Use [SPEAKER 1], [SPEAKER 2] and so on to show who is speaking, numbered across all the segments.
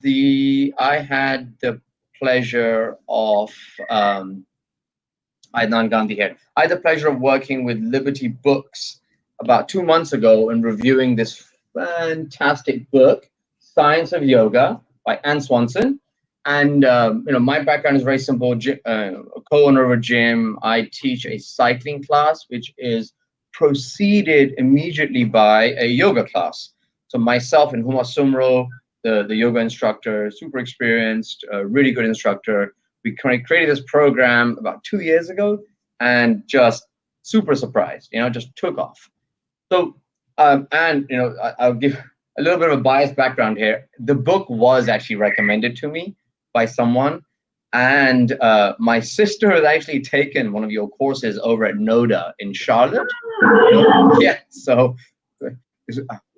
[SPEAKER 1] I had the pleasure of Adnan Gandhi here. I had the pleasure of working with Liberty Books about 2 months ago and reviewing this fantastic book, Science of Yoga by Ann Swanson. And my background is very simple. A co-owner of a gym. I teach a cycling class, which is preceded immediately by a yoga class. So myself and Huma Sumro, the yoga instructor, super experienced, really good instructor. We created this program about 2 years ago, and just super surprised. Just took off. So, and I'll give a little bit of a biased background here. The book was actually recommended to me by someone, and my sister has actually taken one of your courses over at NODA in Charlotte. Yeah, so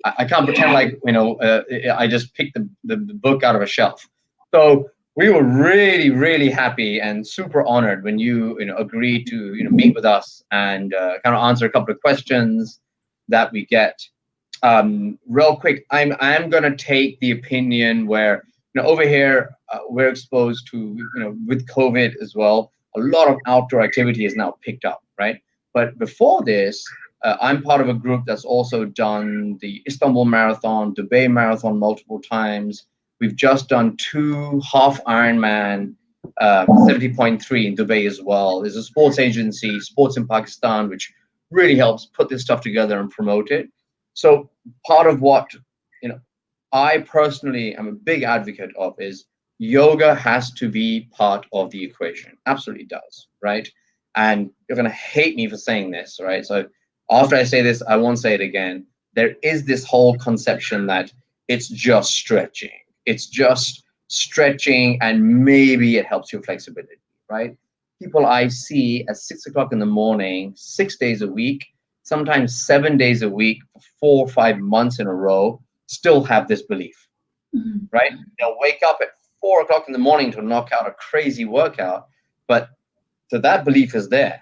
[SPEAKER 1] I can't pretend like I just picked the book out of a shelf. So we were really, really happy and super honored when you agreed to meet with us and kind of answer a couple of questions that we get. Real quick, I'm gonna take the opinion where over here we're exposed to with COVID as well. A lot of outdoor activity is now picked up, right? But before this, I'm part of a group that's also done the Istanbul Marathon, Dubai Marathon multiple times. We've just done 2 half Ironman, 70.3 in Dubai as well. There's a sports agency, Sports in Pakistan, which really helps put this stuff together and promote it. So part of what I personally am a big advocate of is yoga has to be part of the equation. Absolutely does, right? And you're gonna hate me for saying this, right? So after I say this, I won't say it again. There is this whole conception that it's just stretching. It's just stretching and maybe it helps your flexibility, right? People I see at 6 o'clock in the morning, 6 days a week, sometimes 7 days a week for 4 or 5 months in a row, still have this belief, right? They'll wake up at 4 o'clock in the morning to knock out a crazy workout, but so that belief is there.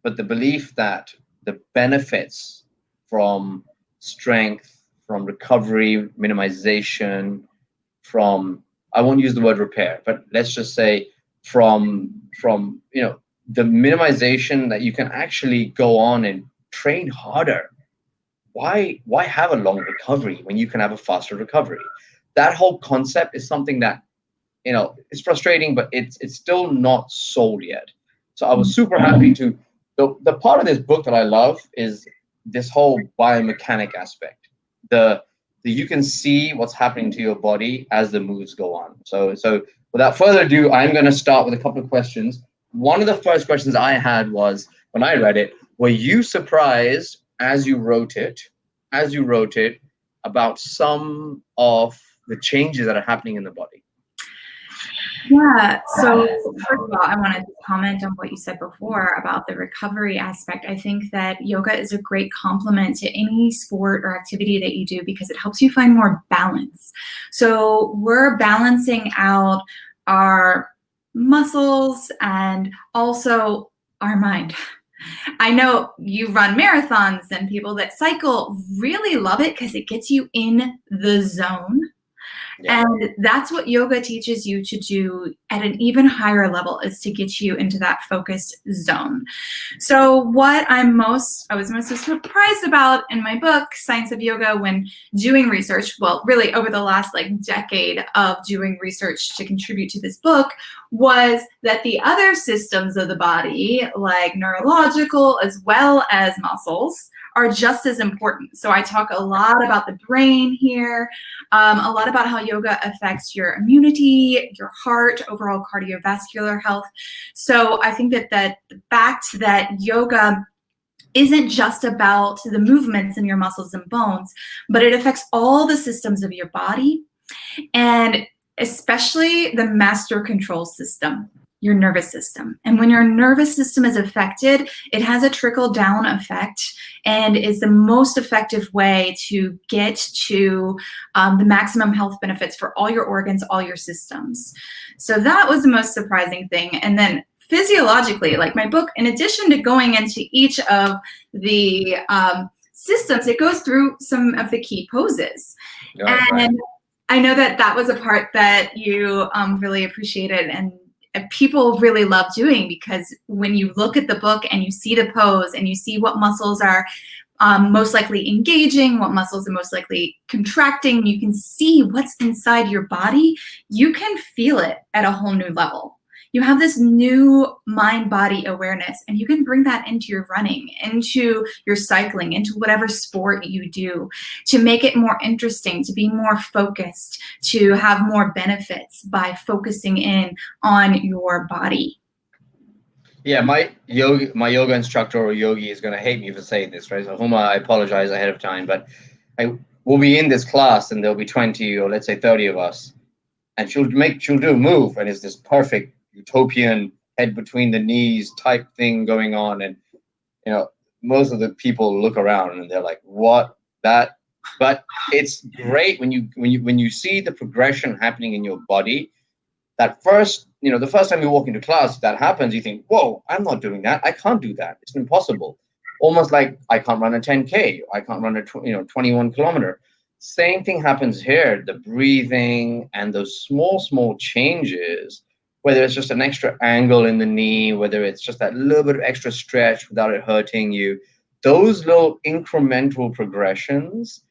[SPEAKER 1] But the belief that the benefits from strength, from recovery, minimization, from, I won't use the word repair, but let's just say from the minimization that you can actually go on and train harder. Why have a long recovery when you can have a faster recovery? That whole concept is something that it's frustrating, but it's still not sold yet. So I was super happy to. The part of this book that I love is this whole biomechanic aspect. The you can see what's happening to your body as the moves go on. So without further ado, I'm going to start with a couple of questions. One of the first questions I had was, when I read it, were you surprised as you wrote it, about some of the changes that are happening in the body?
[SPEAKER 2] Yeah, so first of all, I wanted to comment on what you said before about the recovery aspect. I think that yoga is a great complement to any sport or activity that you do because it helps you find more balance. So we're balancing out our muscles and also our mind. I know you run marathons, and people that cycle really love it because it gets you in the zone. Yeah. And that's what yoga teaches you to do at an even higher level, is to get you into that focused zone. So what I was most surprised about in my book, Science of Yoga, when doing research, well, really over the last decade of doing research to contribute to this book, was that the other systems of the body, like neurological as well as muscles, are just as important. So I talk a lot about the brain here, a lot about how yoga affects your immunity, your heart, overall cardiovascular health. So I think that the fact that yoga isn't just about the movements in your muscles and bones, but it affects all the systems of your body, and especially the master control system, your nervous system. And when your nervous system is affected, it has a trickle-down effect and is the most effective way to get to the maximum health benefits for all your organs, all your systems. So that was the most surprising thing. And then physiologically, like my book, in addition to going into each of the systems, it goes through some of the key poses. And I know that was a part that you really appreciated and people really love doing, because when you look at the book and you see the pose and you see what muscles are most likely engaging, what muscles are most likely contracting, you can see what's inside your body, you can feel it at a whole new level. You have this new mind-body awareness, and you can bring that into your running, into your cycling, into whatever sport you do, to make it more interesting, to be more focused, to have more benefits by focusing in on your body.
[SPEAKER 1] Yeah, my yoga instructor or yogi is going to hate me for saying this, right? So Huma, I apologize ahead of time, but we'll be in this class and there'll be 20 or let's say 30 of us, and she'll do a move, and it's this perfect utopian head between the knees type thing going on, and most of the people look around and they're like, what that? But it's great when you see the progression happening in your body. That first, the first time you walk into class, that happens, you think, whoa, I'm not doing that. I can't do that. It's impossible. Almost like I can't run a 10K. I can't run a 21 kilometer. Same thing happens here. The breathing and those small changes, whether it's just an extra angle in the knee, whether it's just that little bit of extra stretch without it hurting you, those little incremental progressions,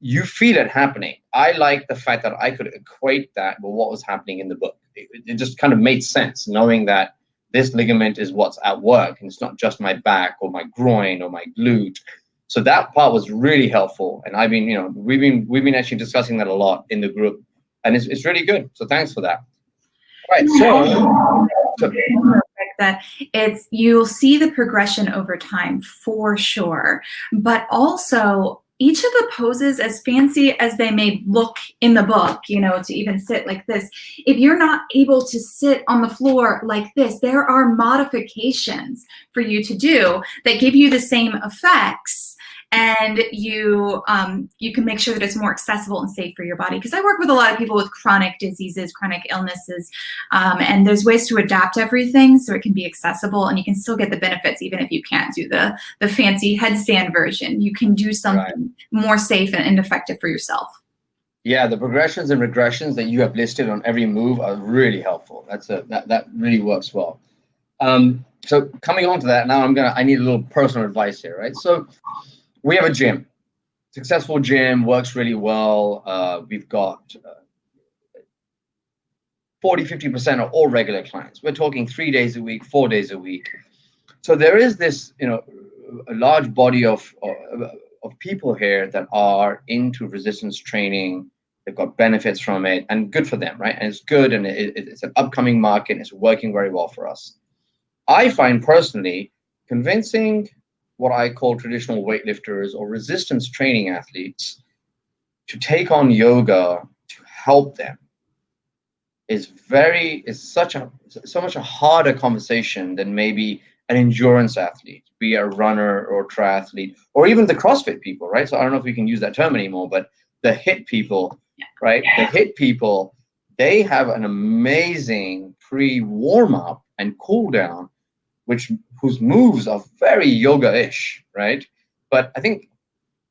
[SPEAKER 1] you feel it happening. I like the fact that I could equate that with what was happening in the book. It just kind of made sense, knowing that this ligament is what's at work, and it's not just my back or my groin or my glute. So that part was really helpful. And we've been actually discussing that a lot in the group, and it's really good. So thanks for that. Right, so
[SPEAKER 2] that you'll see the progression over time for sure, but also each of the poses, as fancy as they may look in the book, to even sit like this, if you're not able to sit on the floor like this, there are modifications for you to do that give you the same effects. And you can make sure that it's more accessible and safe for your body. Because I work with a lot of people with chronic diseases, chronic illnesses, and there's ways to adapt everything so it can be accessible, and you can still get the benefits even if you can't do the fancy headstand version. You can do something more safe and effective for yourself.
[SPEAKER 1] Yeah, the progressions and regressions that you have listed on every move are really helpful. That really works well. So coming on to that, now I need a little personal advice here, right? So we have a gym, successful gym, works really well. We've got 40-50% of all regular clients. We're talking 3 days a week, 4 days a week. So there is this, a large body of people here that are into resistance training. They've got benefits from it, and good for them, right? And it's good, and it's an upcoming market. It's working very well for us. I find personally convincing what I call traditional weightlifters or resistance training athletes to take on yoga to help them is so much a harder conversation than maybe an endurance athlete, be a runner or triathlete, or even the CrossFit people, right? So I don't know if we can use that term anymore, but the HIIT people, right? The HIIT people, they have an amazing pre-warm-up and cool-down, whose moves are very yoga-ish, right? But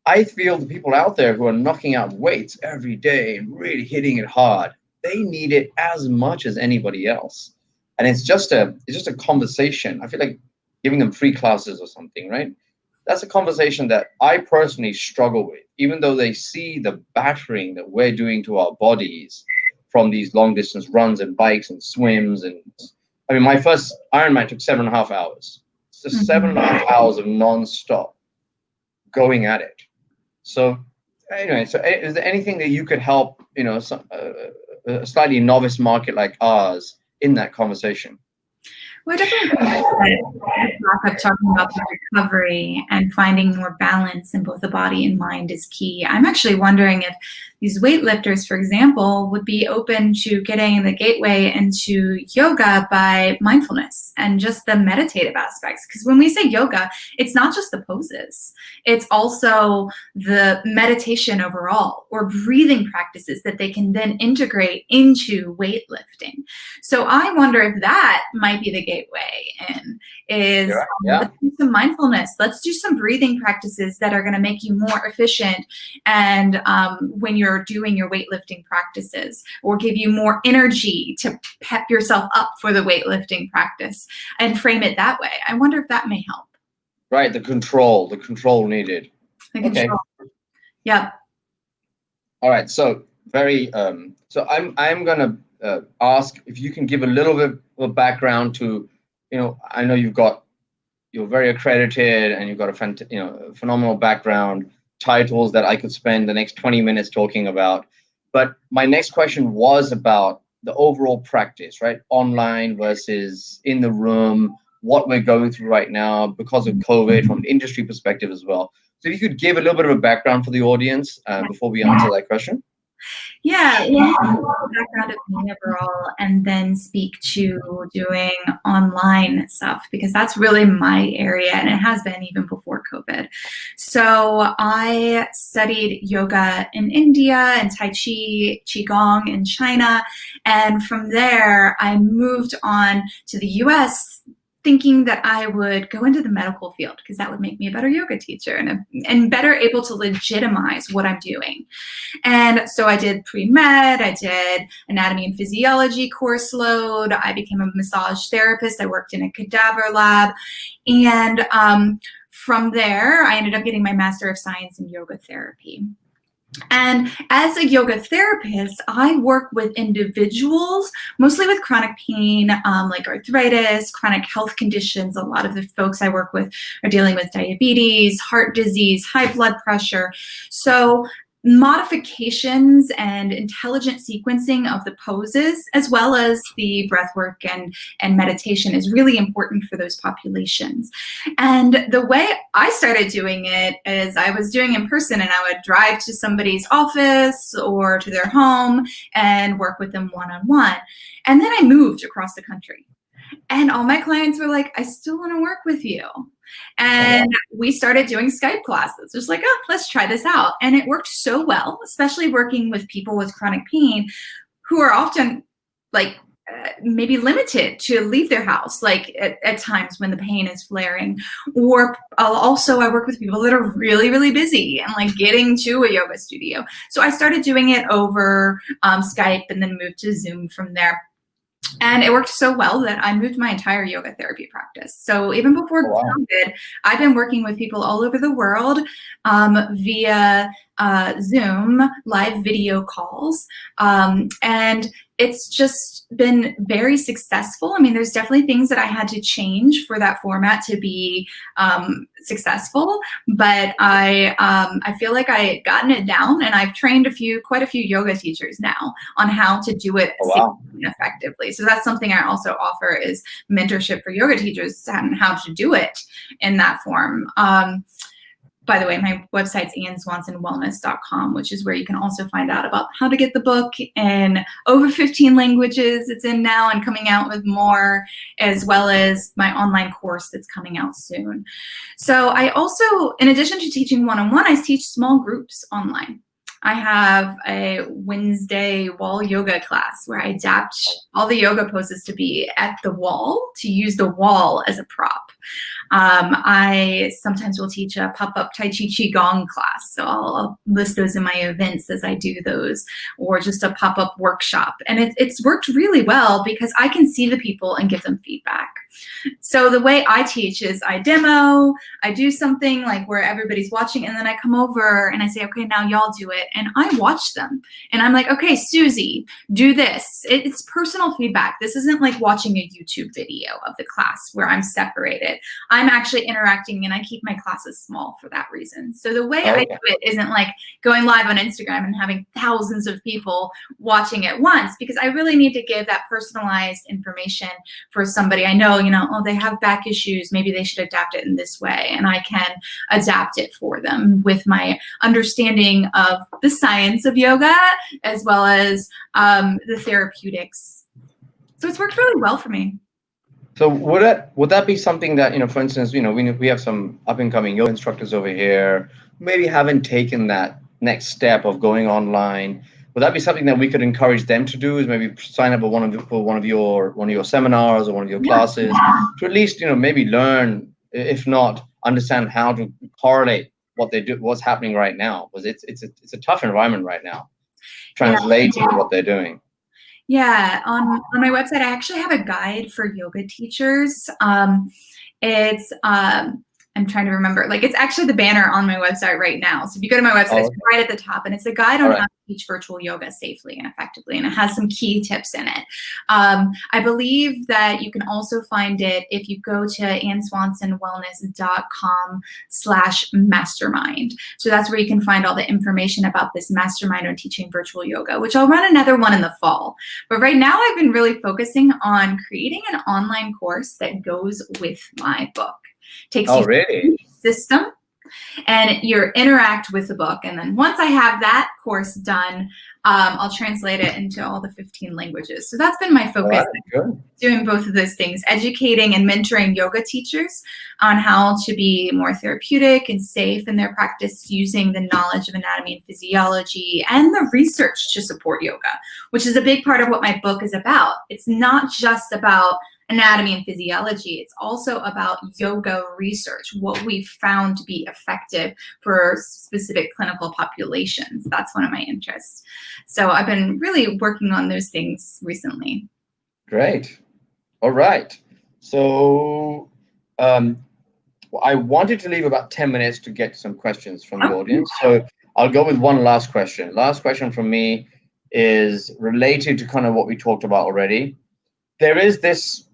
[SPEAKER 1] I feel the people out there who are knocking out weights every day and really hitting it hard, they need it as much as anybody else. And it's just a conversation. I feel like giving them free classes or something, right? That's a conversation that I personally struggle with, even though they see the battering that we're doing to our bodies from these long distance runs and bikes and swims. And I mean, my first Ironman took 7.5 hours. It's just 7.5 hours of non-stop going at it. So anyway, is there anything that you could help, a slightly novice market like ours in that conversation?
[SPEAKER 2] Well, I definitely think that the talk of talking about the recovery and finding more balance in both the body and mind is key. I'm actually wondering if these weightlifters, for example, would be open to getting the gateway into yoga by mindfulness and just the meditative aspects. Because when we say yoga, it's not just the poses. It's also the meditation overall, or breathing practices that they can then integrate into weightlifting. So I wonder if that might be the gateway in, is let's do some mindfulness. Let's do some breathing practices that are going to make you more efficient. And when you're you're doing your weightlifting practices, or give you more energy to pep yourself up for the weightlifting practice, and frame it that way. I wonder if that may help.
[SPEAKER 1] Right, the control needed.
[SPEAKER 2] The control. Okay. Yep.
[SPEAKER 1] All right, so so I'm gonna ask if you can give a little bit of background to, I know you're very accredited and you've got a phenomenal background, titles that I could spend the next 20 minutes talking about. But my next question was about the overall practice, right? Online versus in the room, what we're going through right now because of COVID from an industry perspective as well. So if you could give a little bit of a background for the audience before we answer that question.
[SPEAKER 2] Yeah, well, background of me overall, and then speak to doing online stuff, because that's really my area, and it has been even before COVID. So I studied yoga in India and Tai Chi, Qigong in China, and from there I moved on to the US, thinking that I would go into the medical field because that would make me a better yoga teacher and better able to legitimize what I'm doing. And so I did pre-med, I did anatomy and physiology course load, I became a massage therapist, I worked in a cadaver lab, and from there I ended up getting my Master of Science in Yoga Therapy. And as a yoga therapist, I work with individuals, mostly with chronic pain, like arthritis, chronic health conditions. A lot of the folks I work with are dealing with diabetes, heart disease, high blood pressure. So modifications and intelligent sequencing of the poses, as well as the breath work and meditation, is really important for those populations. And the way I started doing it is I was doing in person, and I would drive to somebody's office or to their home and work with them one-on-one. And then I moved across the country. And all my clients were like, I still want to work with you. And we started doing Skype classes, just like, oh, let's try this out. And it worked so well, especially working with people with chronic pain who are often like maybe limited to leave their house, like at times when the pain is flaring. Or also I work with people that are really, really busy and like getting to a yoga studio. So I started doing it over Skype and then moved to Zoom from there. And it worked so well that I moved my entire yoga therapy practice. So even before COVID, I've been working with people all over the world via Zoom, live video calls. And it's just been very successful. I mean, there's definitely things that I had to change for that format to be successful, but I feel like I gotten it down, and I've trained quite a few yoga teachers now on how to do it effectively. So that's something I also offer, is mentorship for yoga teachers on how to do it in that form. By the way, my website's annswansonwellness.com, which is where you can also find out about how to get the book in over 15 languages. It's in now and coming out with more, as well as my online course that's coming out soon. So I also, in addition to teaching one-on-one, I teach small groups online. I have a Wednesday wall yoga class where I adapt all the yoga poses to be at the wall, to use the wall as a prop. I sometimes will teach a pop-up Tai Chi Qigong class, so I'll list those in my events as I do those, or just a pop-up workshop. And it's worked really well because I can see the people and give them feedback. So the way I teach is I demo, I do something like where everybody's watching, and then I come over and I say, okay, now y'all do it. And I watch them. And I'm like, okay, Susie, do this. It's personal feedback. This isn't like watching a YouTube video of the class where I'm separated. I'm actually interacting, and I keep my classes small for that reason. So the way I do it isn't like going live on Instagram and having thousands of people watching at once, because I really need to give that personalized information for somebody I know, oh, they have back issues. Maybe they should adapt it in this way. And I can adapt it for them with my understanding of the science of yoga, as well as the therapeutics. So it's worked really well for me.
[SPEAKER 1] So would that be something that, for instance, we have some up and coming yoga instructors over here, maybe haven't taken that next step of going online. Would that be something that we could encourage them to do? Is maybe sign up for one of your seminars or one of your classes to at least maybe learn, if not understand how to correlate what they do, what's happening right now, because it's a tough environment right now. translating what they're doing.
[SPEAKER 2] Yeah, on my website, I actually have a guide for yoga teachers. It's I'm trying to remember, like it's actually the banner on my website right now. So if you go to my website, it's right at the top, and it's a guide on how to teach virtual yoga safely and effectively, and it has some key tips in it. I believe that you can also find it if you go to annswansonwellness.com/mastermind. So that's where you can find all the information about this mastermind on teaching virtual yoga, which I'll run another one in the fall. But right now I've been really focusing on creating an online course that goes with my book. Takes you through the system and you interact with the book. And then once I have that course done, I'll translate it into all the 15 languages. So that's been my focus, doing both of those things, educating and mentoring yoga teachers on how to be more therapeutic and safe in their practice using the knowledge of anatomy and physiology and the research to support yoga, which is a big part of what my book is about. It's not just about anatomy and physiology. It's also about yoga research, what we've found to be effective for specific clinical populations. That's one of my interests. So I've been really working on those things recently.
[SPEAKER 1] Great. All right. So I wanted to leave about 10 minutes to get some questions from the audience. So I'll go with one last question. Last question from me is related to kind of what we talked about already. There is this,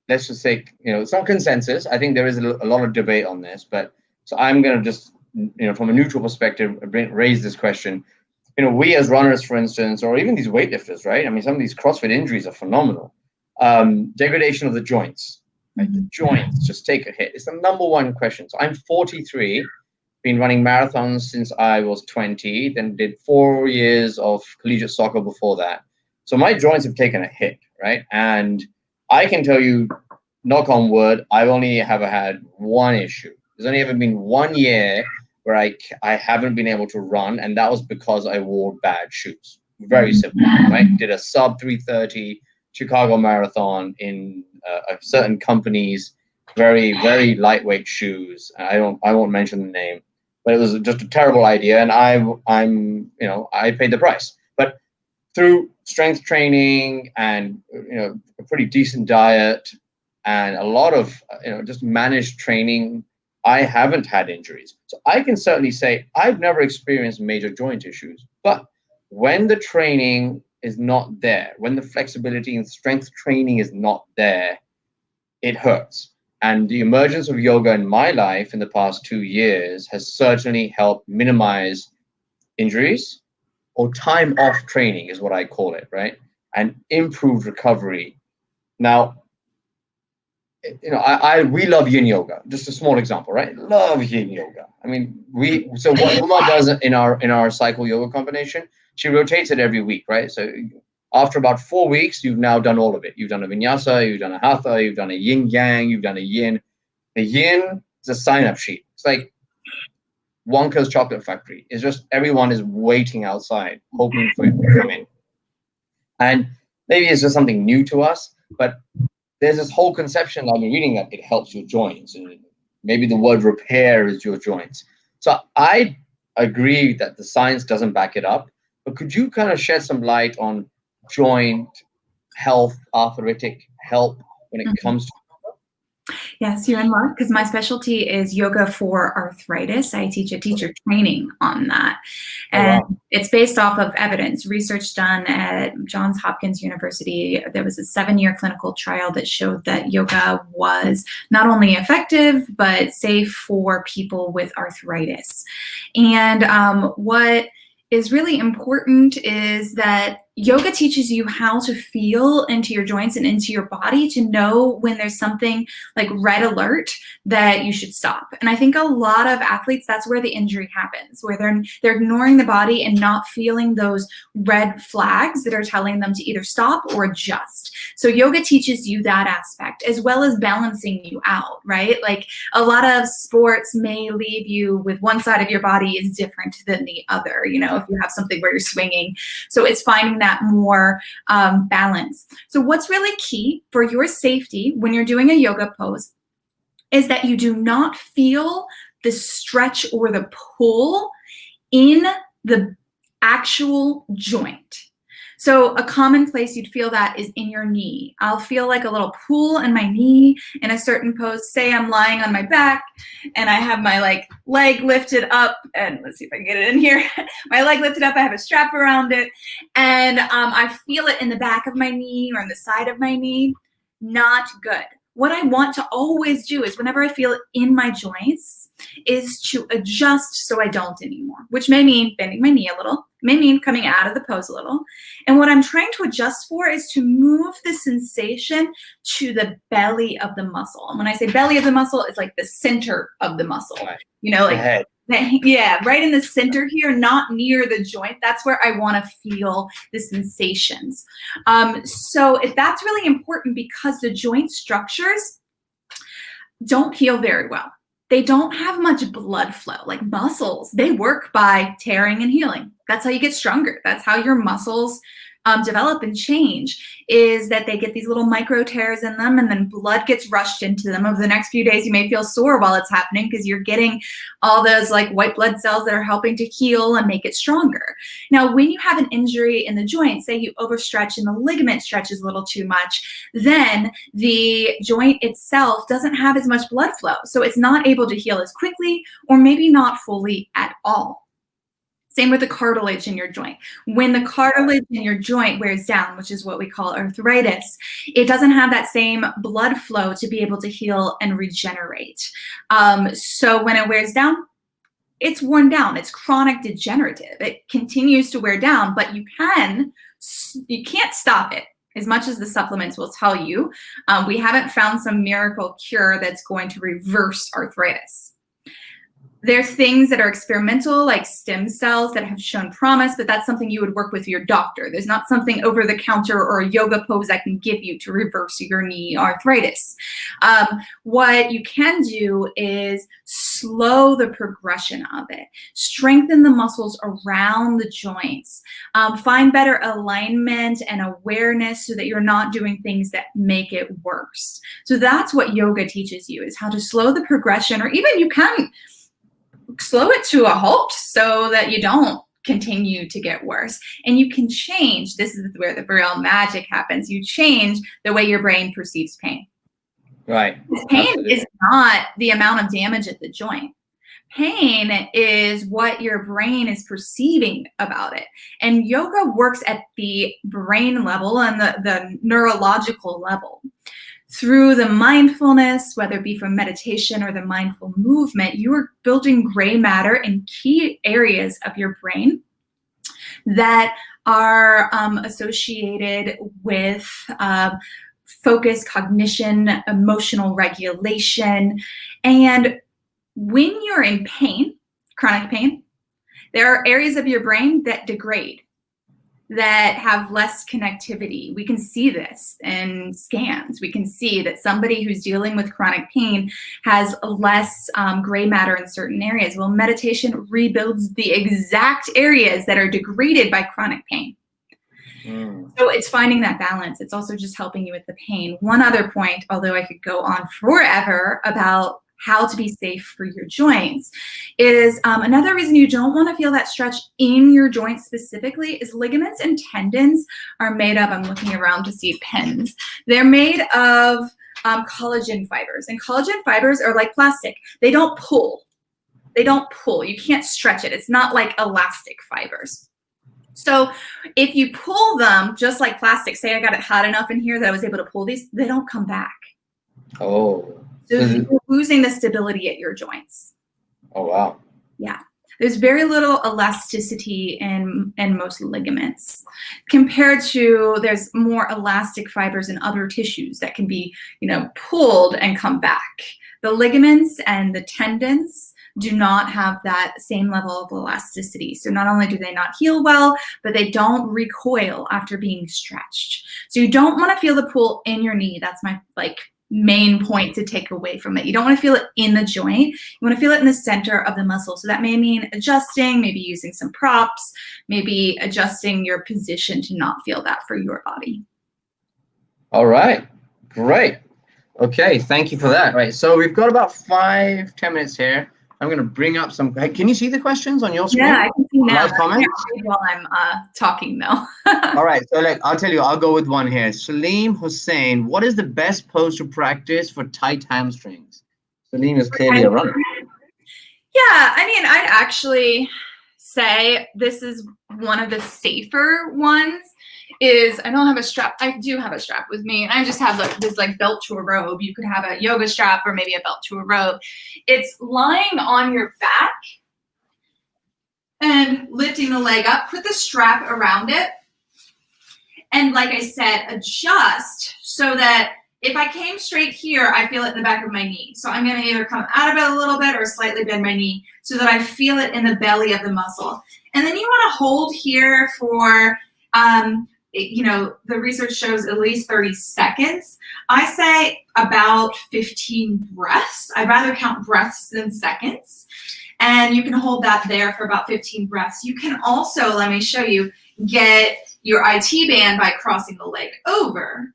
[SPEAKER 1] let's just say, some consensus. I think there is a lot of debate on this, but so I'm going to just, from a neutral perspective, raise this question. We as runners, for instance, or even these weightlifters, right? I mean, some of these CrossFit injuries are phenomenal. Degradation of the joints, right? The joints just take a hit. It's the number one question. So I'm 43, been running marathons since I was 20, then did 4 years of collegiate soccer before that. So my joints have taken a hit, right? And I can tell you, knock on wood, I've only ever had one issue. There's only ever been 1 year where I haven't been able to run, and that was because I wore bad shoes. Very simple, right? Did a sub 3:30 Chicago marathon in a certain company's very, very lightweight shoes. I won't mention the name, but it was just a terrible idea, and I paid the price. But through strength training and a pretty decent diet and a lot of just managed training, I haven't had injuries. So I can certainly say I've never experienced major joint issues. But when the training is not there, when the flexibility and strength training is not there, it hurts. And the emergence of yoga in my life in the past 2 years has certainly helped minimize injuries, or time off training is what I call it, right? And improved recovery. Now, we love yin yoga. Just a small example, right? Love yin yoga. I mean, so what Uma does in our cycle yoga combination, she rotates it every week, right? So after about 4 weeks, you've now done all of it. You've done a vinyasa, you've done a hatha, you've done a yin yang, you've done a yin. The yin is a sign-up sheet. It's like Wonka's chocolate factory. It's just everyone is waiting outside, hoping for it to come in. And maybe it's just something new to us, but there's this whole conception I've been reading that it helps your joints, and maybe the word repair is your joints. So I agree that the science doesn't back it up, but could you kind of shed some light on joint health, arthritic health when it comes to?
[SPEAKER 2] Yes, you're in luck, because my specialty is yoga for arthritis. I teach a teacher training on that. And it's based off of evidence, research done at Johns Hopkins University. There was a 7-year clinical trial that showed that yoga was not only effective, but safe for people with arthritis. And what is really important is that yoga teaches you how to feel into your joints and into your body to know when there's something like red alert that you should stop. And I think a lot of athletes, that's where the injury happens, where they're ignoring the body and not feeling those red flags that are telling them to either stop or adjust. So yoga teaches you that aspect, as well as balancing you out, right? Like a lot of sports may leave you with one side of your body is different than the other, if you have something where you're swinging. So it's finding that more balance. So what's really key for your safety when you're doing a yoga pose is that you do not feel the stretch or the pull in the actual joint. So a common place you'd feel that is in your knee. I'll feel like a little pull in my knee in a certain pose. Say I'm lying on my back and I have my like leg lifted up, and let's see if I can get it in here. My leg lifted up, I have a strap around it, and I feel it in the back of my knee or in the side of my knee. Not good. What I want to always do is whenever I feel it in my joints is to adjust so I don't anymore, which may mean bending my knee a little, may mean coming out of the pose a little. And what I'm trying to adjust for is to move the sensation to the belly of the muscle. And when I say belly of the muscle, it's like the center of the muscle, you know, like
[SPEAKER 1] head.
[SPEAKER 2] Yeah, right in the center here, not near the joint. That's where I want to feel the sensations. So that's really important because the joint structures don't heal very well. They don't have much blood flow. Like muscles, they work by tearing and healing. That's how you get stronger. That's how your muscles develop and change, is that they get these little micro tears in them and then blood gets rushed into them. Over the next few days, you may feel sore while it's happening because you're getting all those like white blood cells that are helping to heal and make it stronger. Now, when you have an injury in the joint, say you overstretch and the ligament stretches a little too much, then the joint itself doesn't have as much blood flow. So it's not able to heal as quickly or maybe not fully at all. Same with the cartilage in your joint. When the cartilage in your joint wears down, which is what we call arthritis, it doesn't have that same blood flow to be able to heal and regenerate. So when it wears down, it's worn down. It's chronic degenerative. It continues to wear down, but you can't stop it. As much as the supplements will tell you, we haven't found some miracle cure that's going to reverse arthritis. There's things that are experimental, like stem cells that have shown promise, but that's something you would work with your doctor. There's not something over the counter or a yoga pose I can give you to reverse your knee arthritis. What you can do is slow the progression of it, strengthen the muscles around the joints, find better alignment and awareness so that you're not doing things that make it worse. So that's what yoga teaches you, is how to slow the progression, or even you can slow it to a halt so that you don't continue to get worse. And you can change, this is where the real magic happens, you change the way your brain perceives pain.
[SPEAKER 1] Right.
[SPEAKER 2] Pain
[SPEAKER 1] Absolutely.
[SPEAKER 2] is not the amount of damage at the joint. Pain is what your brain is perceiving about it. And yoga works at the brain level and the neurological level. Through the mindfulness, whether it be from meditation or the mindful movement, you are building gray matter in key areas of your brain that are associated with focus, cognition, emotional regulation. And when you're in pain, chronic pain, there are areas of your brain that degrade, that have less connectivity. We can see this in scans. We can see that somebody who's dealing with chronic pain has less gray matter in certain areas. Well, meditation rebuilds the exact areas that are degraded by chronic pain. So it's finding that balance. It's also just helping you with the pain. One other point, although I could go on forever about how to be safe for your joints, is another reason you don't want to feel that stretch in your joints specifically is ligaments and tendons are made of, I'm looking around to see pens, they're made of collagen fibers, and collagen fibers are like plastic. They don't pull. They don't pull. You can't stretch it. It's not like elastic fibers. So if you pull them just like plastic, say I got it hot enough in here that I was able to pull these, they don't come back.
[SPEAKER 1] Oh.
[SPEAKER 2] So you're losing the stability at your joints.
[SPEAKER 1] Oh, wow.
[SPEAKER 2] Yeah. There's very little elasticity in most ligaments compared to, there's more elastic fibers in other tissues that can be, pulled and come back. The ligaments and the tendons do not have that same level of elasticity. So not only do they not heal well, but they don't recoil after being stretched. So you don't want to feel the pull in your knee. That's my main point to take away from it. You don't want to feel it in the joint. You want to feel it in the center of the muscle. So that may mean adjusting, maybe using some props, maybe adjusting your position to not feel that for your body.
[SPEAKER 1] All right. Great. Okay. Thank you for that. Right. So we've got about 5-10 minutes here. I'm going to bring up some. Hey, can you see the questions on your screen?
[SPEAKER 2] Yeah, I can see now.
[SPEAKER 1] Live comments?
[SPEAKER 2] While I'm talking though.
[SPEAKER 1] All right, so I'll tell you, I'll go with one here. Salim Hussein, what is the best pose to practice for tight hamstrings? Salim is clearly a runner.
[SPEAKER 2] Yeah, I mean, I'd actually say this is one of the safer ones. I don't have a strap. I do have a strap with me, and I just have this like belt to a robe. You could have a yoga strap or maybe a belt to a robe. It's lying on your back and lifting the leg up. Put the strap around it, and like I said, adjust so that if I came straight here, I feel it in the back of my knee. So I'm going to either come out of it a little bit or slightly bend my knee so that I feel it in the belly of the muscle. And then you want to hold here for the research shows at least 30 seconds. I say about 15 breaths. I'd rather count breaths than seconds. And you can hold that there for about 15 breaths. You can also, let me show you, get your IT band by crossing the leg over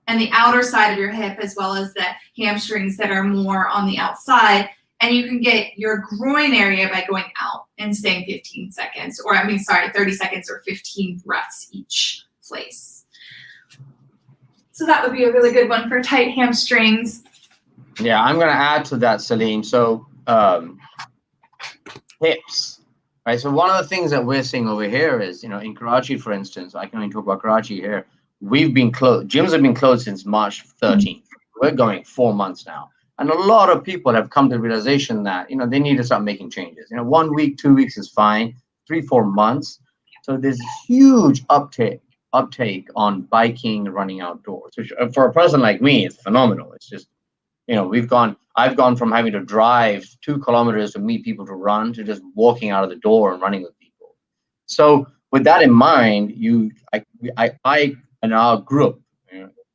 [SPEAKER 2] and the outer side of your hip as well as the hamstrings that are more on the outside. And you can get your groin area by going out and staying 15 seconds, 30 seconds or 15 breaths each place. So that would be a really good one for tight hamstrings.
[SPEAKER 1] Yeah, I'm going to add to that, Salim. So hips, right? So one of the things that we're seeing over here is, in Karachi, for instance, I can only talk about Karachi here. We've been closed. Gyms have been closed since March 13th. We're going 4 months now. And a lot of people have come to the realization that, they need to start making changes. 1 week, 2 weeks is fine. 3-4 months. So there's huge uptake on biking and running outdoors, which for a person like me, it's phenomenal. It's just, I've gone from having to drive 2 kilometers to meet people to run to just walking out of the door and running with people. So with that in mind, I and our group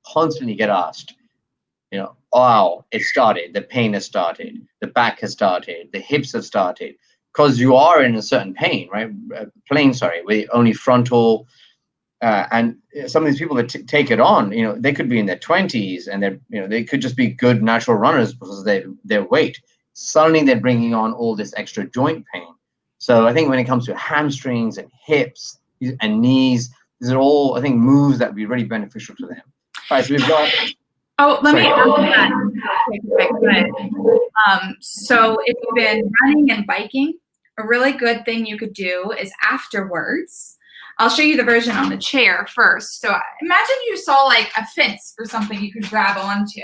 [SPEAKER 1] constantly get asked, wow, it started, the pain has started, the back has started, the hips have started, because you are in a certain pain, right? With only frontal, and some of these people that take it on, they could be in their 20s and they could just be good natural runners because of their weight. Suddenly they're bringing on all this extra joint pain. So I think when it comes to hamstrings and hips and knees, these are all, I think, moves that would be really beneficial to them. All right, so we've got...
[SPEAKER 2] Let me add that. So if you've been running and biking, a really good thing you could do is afterwards, I'll show you the version on the chair first. So imagine you saw like a fence or something you could grab onto,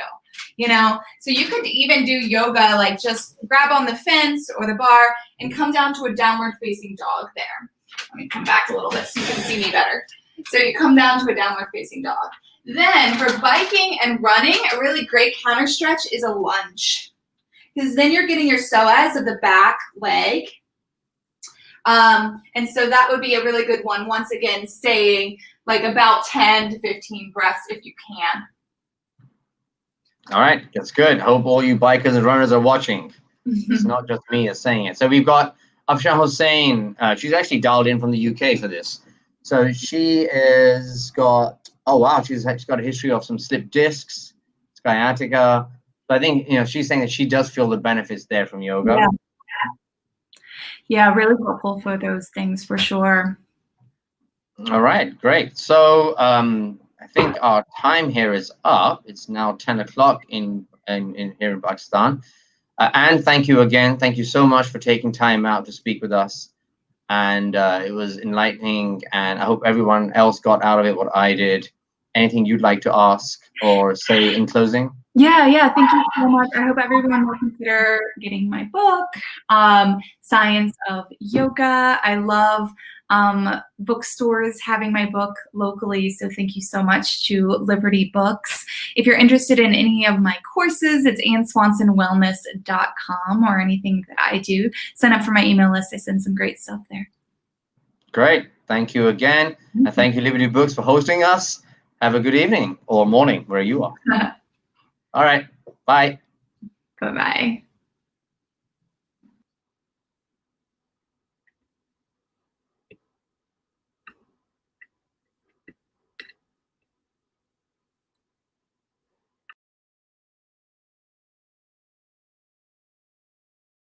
[SPEAKER 2] So you could even do yoga, like just grab on the fence or the bar and come down to a downward facing dog there. Let me come back a little bit so you can see me better. So you come down to a downward facing dog. Then for biking and running, a really great counter stretch is a lunge. Because then you're getting your psoas of the back leg. And so that would be a really good one. Once again, staying like about 10 to 15 breaths if you can.
[SPEAKER 1] All right, that's good. Hope all you bikers and runners are watching. It's not just me that's saying it. So we've got Afshan Hussain. She's actually dialed in from the UK for this. So she has got, she's got a history of some slip discs, sciatica. So I think, she's saying that she does feel the benefits there from yoga.
[SPEAKER 2] Yeah, really helpful for those things for sure.
[SPEAKER 1] All right, great. So I think our time here is up. It's now 10 o'clock in here in Pakistan. Anne, thank you again. Thank you so much for taking time out to speak with us. And it was enlightening. And I hope everyone else got out of it what I did. Anything you'd like to ask or say in closing?
[SPEAKER 2] Yeah, thank you so much. I hope everyone will consider getting my book, Science of Yoga. I love bookstores having my book locally, so thank you so much to Liberty Books. If you're interested in any of my courses, it's annswansonwellness.com or anything that I do. Sign up for my email list. I send some great stuff there.
[SPEAKER 1] Great. Thank you again. And thank you, Liberty Books, for hosting us. Have a good evening or morning where you are. All right. Bye.
[SPEAKER 2] Bye-bye.